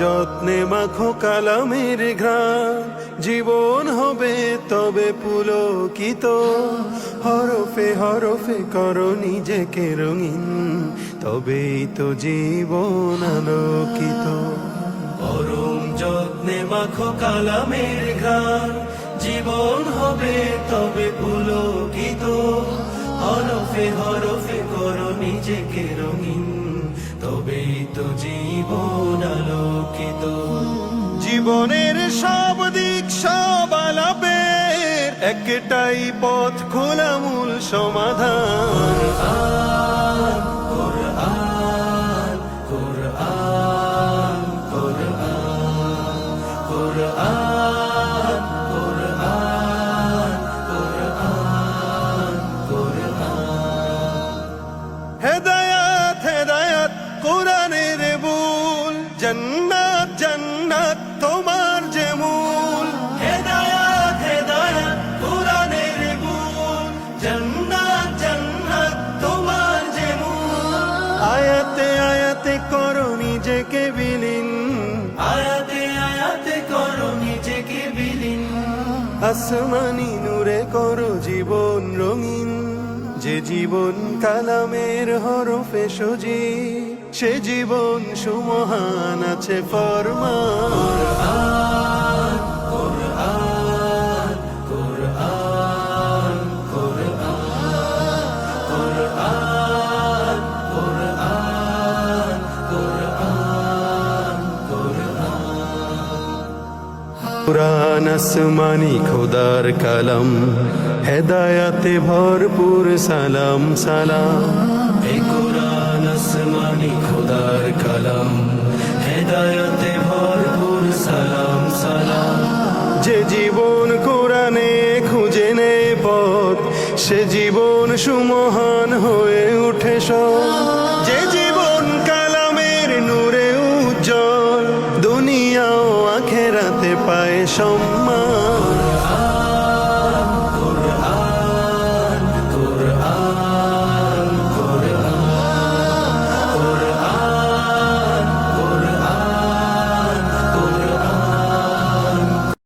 যত্নে মাখো কালামের ঘ্রাণ, জীবন হবে তবে পুলকিত। হরফে হরফে করো নিজেকে রঙিন, তবেই তো জীবন আলোকিত। পরম যত্নে মাখো কালামের ঘ্রাণ, জীবন হবে তবে পুলকিত। হরফে হরফে করো নিজেকে রঙিন, তবেই তো জীবন আলোকিত। জীবনের সব দিক সব আলাপের একটাই পথ, খোলা মূল সমাধান। কোরআন কোরআন কোরআন কোরআন কোরআন কোরআন কোরআন। হেদায়াত হেদায়াত কোরআনের বুল, জান্নাত জান্নাত তোমার যে মূল। হেদায়াত হেদায়াত কোরআনের বুল, জান্নাত জান্নাত তোমার যে মূল। আয়াতে আয়াতে করো নিজেকে বিলীন, আয়াতে আয়াতে করো নিজেকে বিলীন। আসমানি নূরে করো জীবন রঙিন, যে জীবন কালামের হরফে সজি, সে জীবন সুমহান আছে ফরমান। কোরআন কোরআন কোরআন কোরআন কোরআন কোরআন কোরআন। কুরআন আসমানি খোদার কালাম, হেদায়াতে ভরপুর সালাম সালাম। এই কুরআন আসমানি খোদার কালাম, হেদায়াতে ভরপুর সালাম সালাম। যে জীবন কোরআনে খুঁজে নে পথ, সে জীবন সুমহান হয়ে উঠে সৎ। যে জীবন কালামের নূরে উজ্জ্বল, দুনিয়া ও আখিরাতে পায় সম্মান।